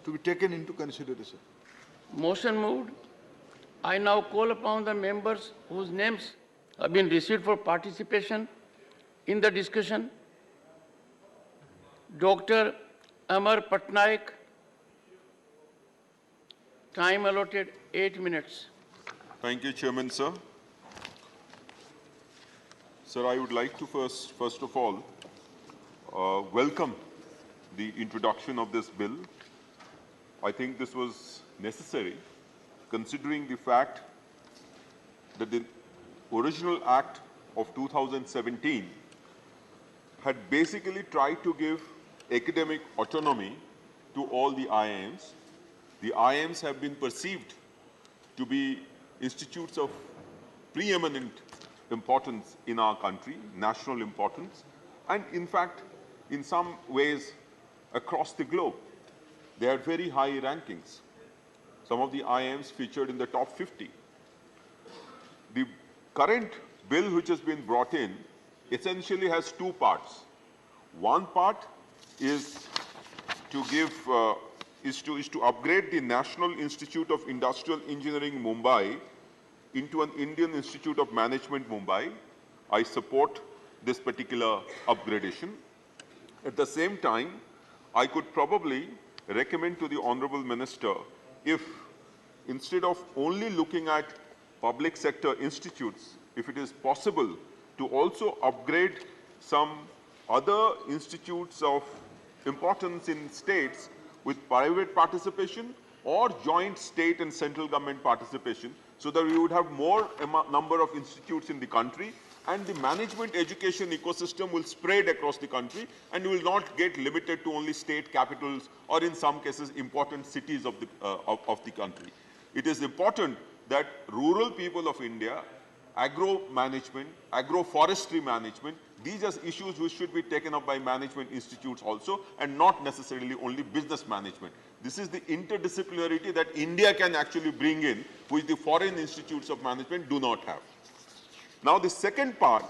to be taken into consideration. Motion moved. I now call upon the members whose names have been received for participation in the discussion. Dr. Amar Patnaik, time allotted 8 minutes. Thank you, Chairman, sir. Sir, I would like to first of all, welcome the introduction of this bill. I think this was necessary, considering the fact that the original Act of 2017 had basically tried to give academic autonomy to all the IIMs. The IIMs have been perceived to be institutes of preeminent importance in our country, national importance, and in fact, in some ways, across the globe. They had very high rankings. Some of the IIMs featured in the top 50. The current bill which has been brought in essentially has two parts. One part is to give, is to upgrade the National Institute of Industrial Engineering, Mumbai, into an Indian Institute of Management, Mumbai. I support this particular upgradation. At the same time, I could probably recommend to the Honorable Minister if, instead of only looking at public sector institutes, if it is possible to also upgrade some other institutes of importance in states with private participation or joint state and central government participation, so that we would have more number of institutes in the country, and the management education ecosystem will spread across the country and will not get limited to only state capitals or in some cases important cities of the country. It is important that rural people of India, agro management, agroforestry management, these are issues which should be taken up by management institutes also, and not necessarily only business management. This is the interdisciplinarity that India can actually bring in, which the foreign institutes of management do not have. Now, the second part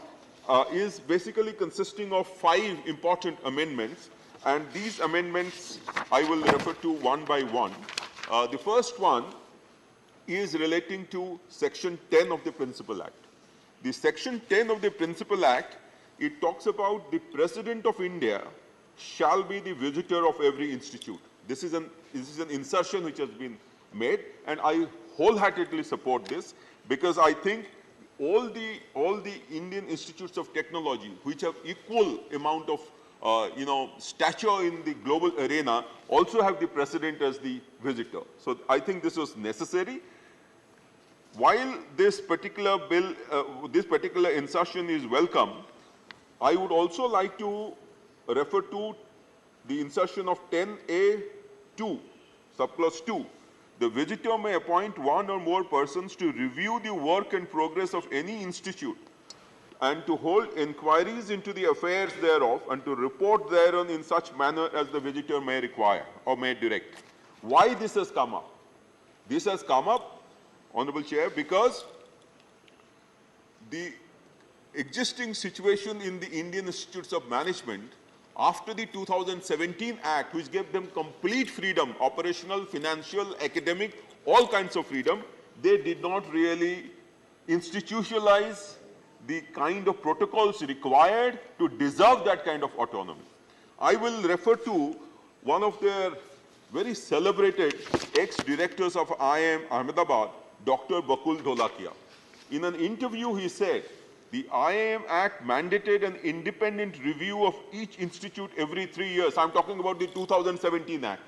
is basically consisting of 5 important amendments, and these amendments I will refer to one by one. The first one is relating to Section 10 of the Principal Act. The Section 10 of the Principal Act, it talks about the President of India shall be the visitor of every institute. This is an insertion which has been made, and I wholeheartedly support this, because I think all the Indian institutes of technology which have equal amount of stature in the global arena also have the President as the visitor. So I think this was necessary. While this particular bill, this particular insertion is welcome, I would also like to refer to the insertion of 10A2, subclause 2. The visitor may appoint one or more persons to review the work and progress of any institute and to hold inquiries into the affairs thereof and to report thereon in such manner as the visitor may require or may direct. Why this has come up? This has come up, Honorable Chair, because the existing situation in the Indian Institutes of Management after the 2017 Act, which gave them complete freedom, operational, financial, academic, all kinds of freedom, they did not really institutionalize the kind of protocols required to deserve that kind of autonomy. I will refer to one of their very celebrated ex-directors of IIM Ahmedabad, Dr. Bakul Dholakia. In an interview, he said, the IIM Act mandated an independent review of each institute every 3 years. I'm talking about the 2017 Act,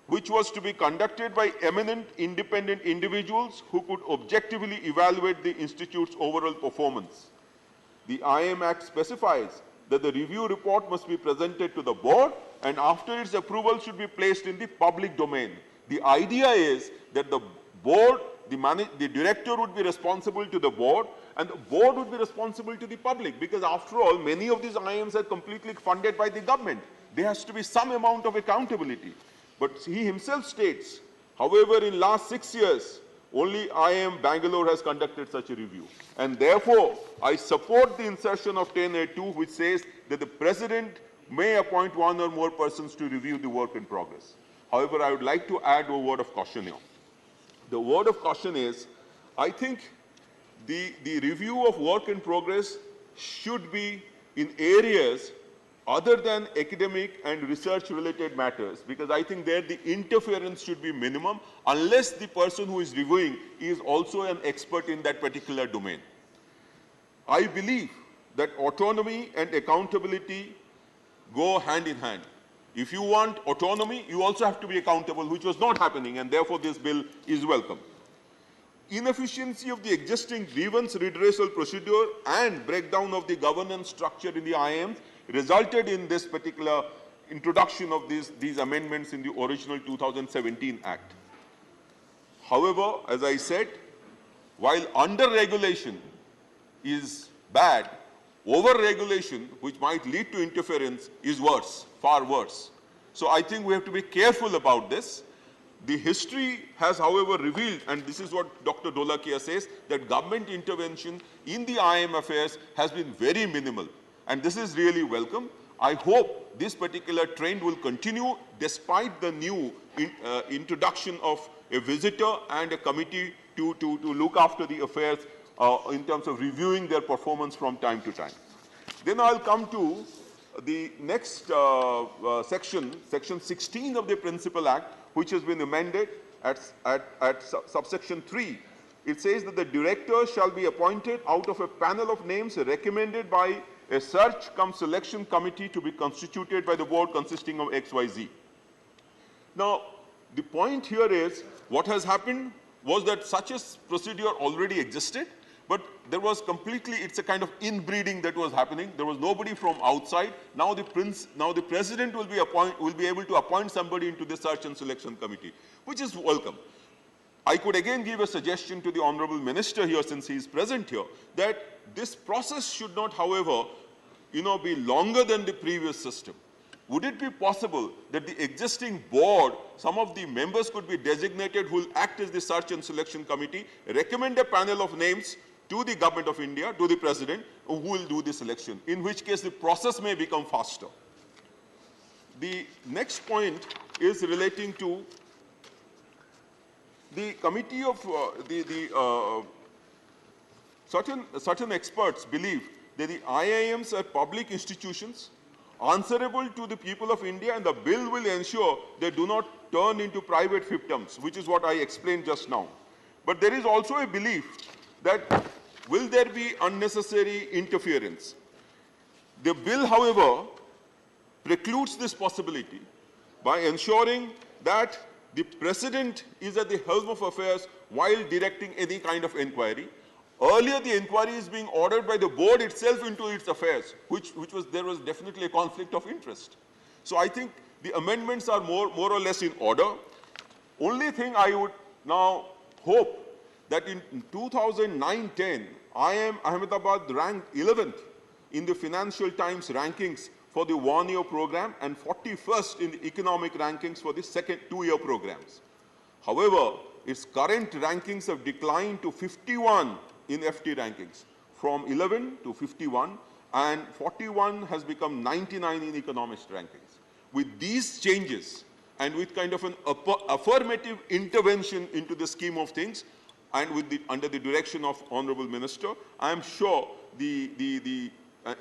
which was to be conducted by eminent independent individuals who could objectively evaluate the institute's overall performance. The IIM Act specifies that the review report must be presented to the board, and after its approval should be placed in the public domain. The idea is that the board, the director would be responsible to the board, and the board would be responsible to the public, because after all, many of these IIMs are completely funded by the government. There has to be some amount of accountability. But he himself states, however, in last 6 years, only IIM Bangalore has conducted such a review. And therefore, I support the insertion of 10A2, which says that the President may appoint one or more persons to review the work in progress. However, I would like to add a word of caution here. The word of caution is, I think the review of work in progress should be in areas other than academic and research-related matters, because I think there the interference should be minimum unless the person who is reviewing is also an expert in that particular domain. I believe that autonomy and accountability go hand in hand. If you want autonomy, you also have to be accountable, which was not happening, and therefore this bill is welcome. Inefficiency of the existing grievance redressal procedure and breakdown of the governance structure in the IIMs resulted in this particular introduction of these amendments in the original 2017 Act. However, as I said, while under-regulation is bad, over-regulation, which might lead to interference, is worse, far worse. So I think we have to be careful about this. The history has, however, revealed, and this is what Dr. Dholakia says, that government intervention in the IIM affairs has been very minimal. And this is really welcome. I hope this particular trend will continue despite the new introduction of a visitor and a committee to look after the affairs in terms of reviewing their performance from time to time. Then I'll come to the next section, section 16 of the Principal Act, which has been amended at subsection 3. It says that the director shall be appointed out of a panel of names recommended by a search-cum-selection committee to be constituted by the board consisting of XYZ. Now, the point here is, what has happened was that such a procedure already existed, but there was completely, it's a kind of inbreeding that was happening. There was nobody from outside. Now the president will be able to appoint somebody into the search and selection committee, which is welcome. I could again give a suggestion to the Honorable Minister here, since he is present here, that this process should not, however, be longer than the previous system. Would it be possible that the existing board, some of the members could be designated who will act as the search and selection committee, recommend a panel of names to the government of India, to the president, who will do the selection, in which case the process may become faster. The next point is relating to the committee of certain experts believe that the IIMs are public institutions answerable to the people of India, and the bill will ensure they do not turn into private fiefdoms, which is what I explained just now. But there is also a belief that will there be unnecessary interference? The bill, however, precludes this possibility by ensuring that the president is at the helm of affairs while directing any kind of inquiry. Earlier, the inquiry is being ordered by the board itself into its affairs, there was definitely a conflict of interest. So I think the amendments are more or less in order. Only thing I would now hope that in 2009-10, IIM Ahmedabad ranked 11th in the Financial Times rankings for the one-year program and 41st in the economic rankings for the second two-year programs. However, its current rankings have declined to 51 in FT rankings, from 11 to 51, and 41 has become 99 in economist rankings. With these changes, and with kind of an affirmative intervention into the scheme of things, and under the direction of Honorable Minister, I am sure the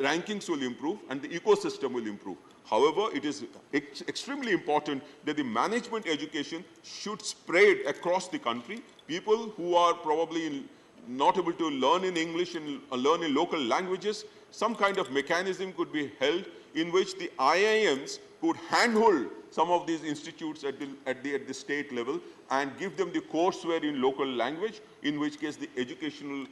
rankings will improve and the ecosystem will improve. However, it is extremely important that the management education should spread across the country. People who are probably not able to learn in English and learn in local languages, some kind of mechanism could be held in which the IIMs could handhold some of these institutes at the state level and give them the courseware in local language, in which case the educational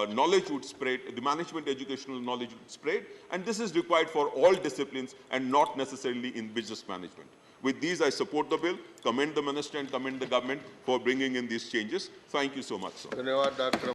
knowledge would spread, the management educational knowledge would spread, and this is required for all disciplines and not necessarily in business management. With these, I support the bill, commend the minister and commend the government for bringing in these changes. Thank you so much, sir.